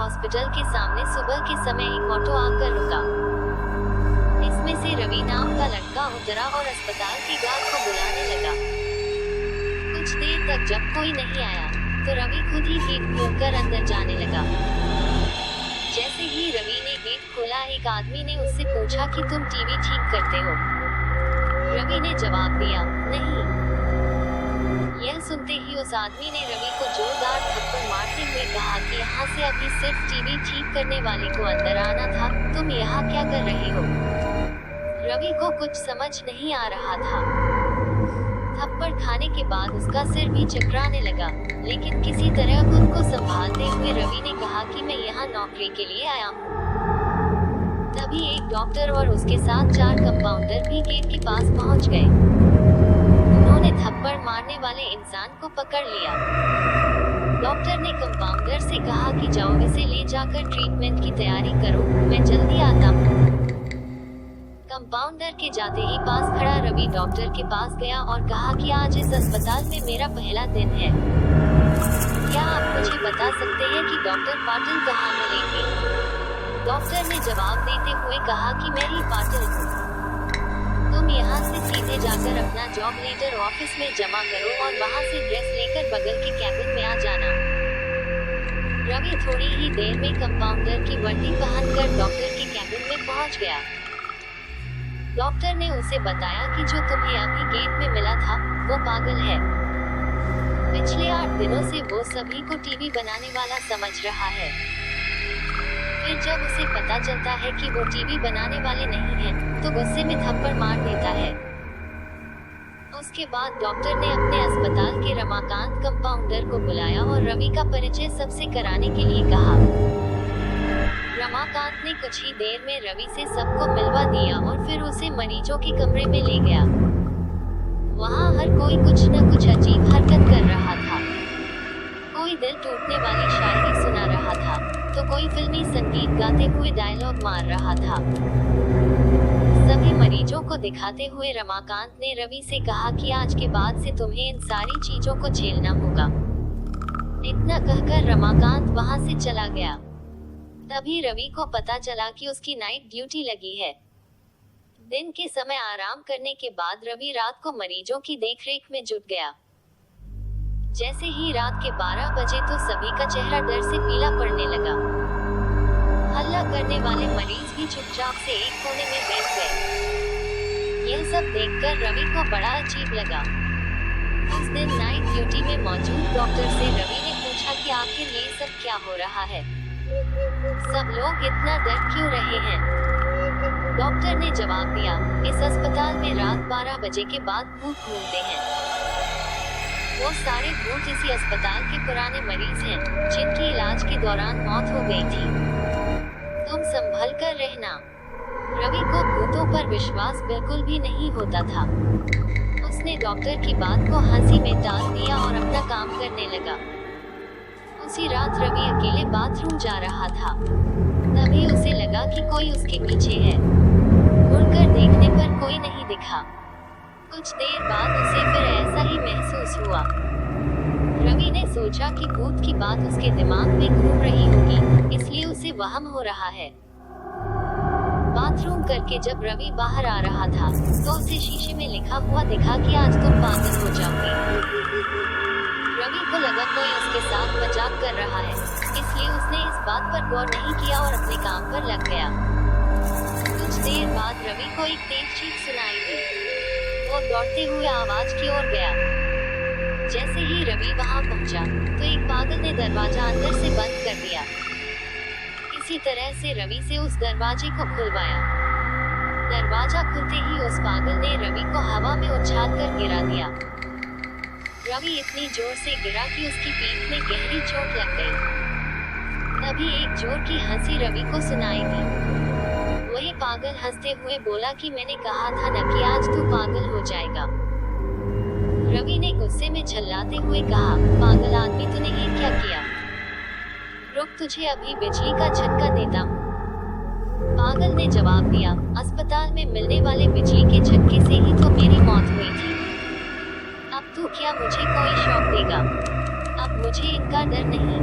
Hospital के सामने सुबह के समय एक ऑटो आकर रुका। इसमें से रवि नाम का लड़का उतरा और अस्पताल के गार्ड को बुलाने लगा। कुछ देर तक जब कोई नहीं आया तो रवि खुद ही गेट खोलकर अंदर जाने लगा। जैसे ही रवि ने गेट खोला, एक आदमी ने उससे पूछा कि तुम टीवी ठीक करते हो? रवि ने जवाब दिया, नहीं। यह सुनते ही उस आदमी ने रवि को जोरदार थप्पड़ मारते हुए कहा कि यहाँ से अभी सिर्फ टीवी ठीक करने वाले को अंदर आना था, तुम यहाँ क्या कर रहे हो? रवि को कुछ समझ नहीं आ रहा था। थप्पड़ खाने के बाद उसका सिर भी चकराने लगा, लेकिन किसी तरह खुद को संभालते हुए रवि ने कहा कि मैं यहाँ नौकरी के लिए आया हूँ। तभी एक डॉक्टर और उसके साथ 4 कंपाउंडर भी गेट के पास पहुँच गए। उन्होंने थप्पड़ मारने वाले इंसान को पकड़ लिया। डॉक्टर ने कंपाउंडर से कहा कि जाओ इसे ले जाकर ट्रीटमेंट की तैयारी करो, मैं जल्दी आता हूँ। कंपाउंडर के जाते ही पास खड़ा रवि डॉक्टर के पास गया और कहा कि आज इस अस्पताल में मेरा पहला दिन है। क्या आप मुझे बता सकते हैं कि डॉक्टर पाटिल कहाँ मिलेंगे? डॉक्टर ने जवाब देते हुए कहा कि मैं ही पाटिल हूँ। तुम यहाँ से सीधे जाकर अपना जॉब लेटर ऑफिस में जमा करो और वहाँ से ड्रेस लेकर बगल के कैबिन में आ जाना। रवि थोड़ी ही देर में कंपाउंडर की वर्दी पहनकर डॉक्टर के कैबिन में पहुँच गया। डॉक्टर ने उसे बताया कि जो तुम्हें अभी गेट में मिला था वो पागल है। पिछले 8 दिनों से वो सभी को टीवी बनाने वाला समझ रहा है। फिर जब उसे पता चलता है कि वो टीवी बनाने वाले नहीं हैं, तो गुस्से में थप्पड़ मार देता है। उसके बाद डॉक्टर ने अपने अस्पताल के रमाकांत कंपाउंडर को बुलाया और रवि का परिचय सबसे कराने के लिए कहा। रमाकांत ने कुछ ही देर में रवि से सबको मिलवा दिया और फिर उसे मरीजों के कमरे में ले गया। वहाँ हर कोई कुछ न कुछ अजीब हरकत कर रहा था। कोई दिल टूटने वाली शायरी सुना रहा था, तो कोई फिल्मी संगीत गाते हुए डायलॉग मार रहा था। सभी मरीजों को दिखाते हुए रमाकांत ने रवि से कहा कि आज के बाद से तुम्हें इन सारी चीजों को झेलना होगा। इतना कहकर रमाकांत वहां से चला गया। तभी रवि को पता चला कि उसकी नाइट ड्यूटी लगी है। दिन के समय आराम करने के बाद रवि रात को मरीजों की देखरेख में जुट गया। जैसे ही रात के 12 बजे तो सभी का चेहरा डर से पीला पड़ने लगा। हल्ला करने वाले मरीज भी चुपचाप से एक कोने में बैठ गए। यह सब देखकर रवि को बड़ा अजीब लगा। उस दिन नाइट ड्यूटी में मौजूद डॉक्टर से रवि ने पूछा कि आखिर ये सब क्या हो रहा है, सब लोग इतना डर क्यों रहे हैं? डॉक्टर ने जवाब दिया, इस अस्पताल में रात 12 बजे के बाद भूत घूमते हैं। वो सारे भूत इसी अस्पताल के पुराने मरीज हैं, जिनकी इलाज के दौरान मौत हो गई थी। तुम संभल कर रहना। रवि को भूतों पर विश्वास बिल्कुल भी नहीं होता था। उसने डॉक्टर की बात को हंसी में टाल दिया और अपना काम करने लगा। उसी रात रवि अकेले बाथरूम जा रहा था। तभी उसे लगा कि कोई उसके पीछे है। मुड़कर देखने पर कोई नहीं दिखा। कुछ देर बाद उसे फिर ऐसा ही महसूस हुआ। रवि ने सोचा कि भूत की बात उसके दिमाग में घूम रही होगी, इसलिए उसे वहम हो रहा है। बाथरूम करके जब रवि बाहर आ रहा था तो उसे शीशे में लिखा हुआ दिखा कि आज तुम पागल हो जाओगे। रवि को लगा कोई उसके साथ मजाक कर रहा है, इसलिए उसने इस बात पर गौर नहीं किया और अपने काम पर लग गया। कुछ देर बाद रवि को एक तेज चीख सुनाई दी। वो दौड़ते हुए आवाज की ओर गया। जैसे ही रवि वहां पहुंचा तो एक पागल ने दरवाजा अंदर से बंद कर दिया। इसी तरह से रवि से उस दरवाजे को खुलवाया। दरवाजा खुलते ही उस पागल ने रवि को हवा में उछालकर गिरा दिया। रवि इतनी जोर से गिरा कि उसकी पीठ में गहरी चोट लग गई। तभी एक जोर की हंसी रवि को सुनाई दी। वही पागल हंसते हुए बोला कि मैंने कहा था न कि आज तू पागल हो जाएगा। रवि ने गुस्से में झल्लाते हुए कहा, पागल आदमी तूने ये क्या किया? रुक, तुझे अभी बिजली का झटका देता हूँ। पागल ने जवाब दिया, अस्पताल में मिलने वाले बिजली के झटके से ही तो मेरी मौत हुई थी। अब तू क्या मुझे कोई शौक देगा? अब मुझे इनका डर नहीं।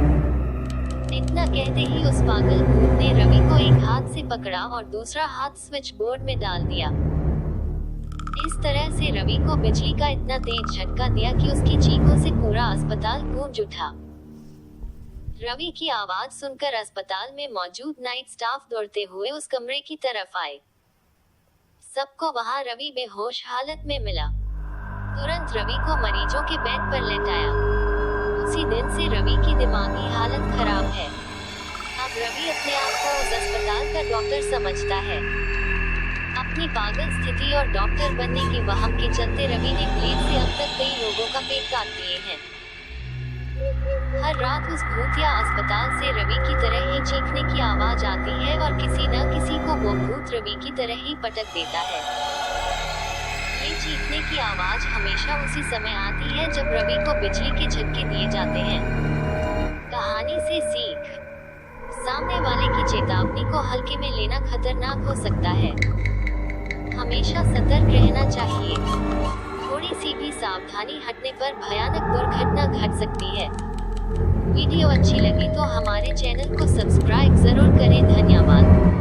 इतना कहते ही उस पागल भूत ने रवि को एक हाथ से पकड़ा और दूसरा हाथ स्विच बोर्ड में डाल दिया। इस तरह से रवि को बिजली का इतना तेज झटका दिया कि उसकी चीखों से पूरा अस्पताल गूंज उठा। रवि की आवाज सुनकर अस्पताल में मौजूद नाइट स्टाफ दौड़ते हुए उस कमरे की तरफ आए। सबको वहां रवि बेहोश हालत में मिला। तुरंत रवि को मरीजों के बेड पर लेटाया। उसी दिन से रवि की दिमागी हालत खराब है। अब रवि अपने आप को उस अस्पताल का डॉक्टर समझता है। अपनी पागल स्थिति और डॉक्टर बनने के वहम के चलते रवि ने ब्लेड से अब तक कई लोगों का पेट काट दिए हैं। हर रात उस भूतिया अस्पताल से रवि की तरह ही चीखने की आवाज आती है और किसी न किसी को वो भूत रवि की तरह ही पटक देता है। ये चीखने की आवाज हमेशा उसी समय आती है जब रवि को बिजली के झटके दिए जाते हैं। कहानी से सीख: सामने वाले की चेतावनी को हल्के में लेना खतरनाक हो सकता है। हमेशा सतर्क रहना चाहिए। थोड़ी सी भी सावधानी हटने पर भयानक दुर्घटना घट सकती है। वीडियो अच्छी लगी तो हमारे चैनल को सब्सक्राइब जरूर करें। धन्यवाद।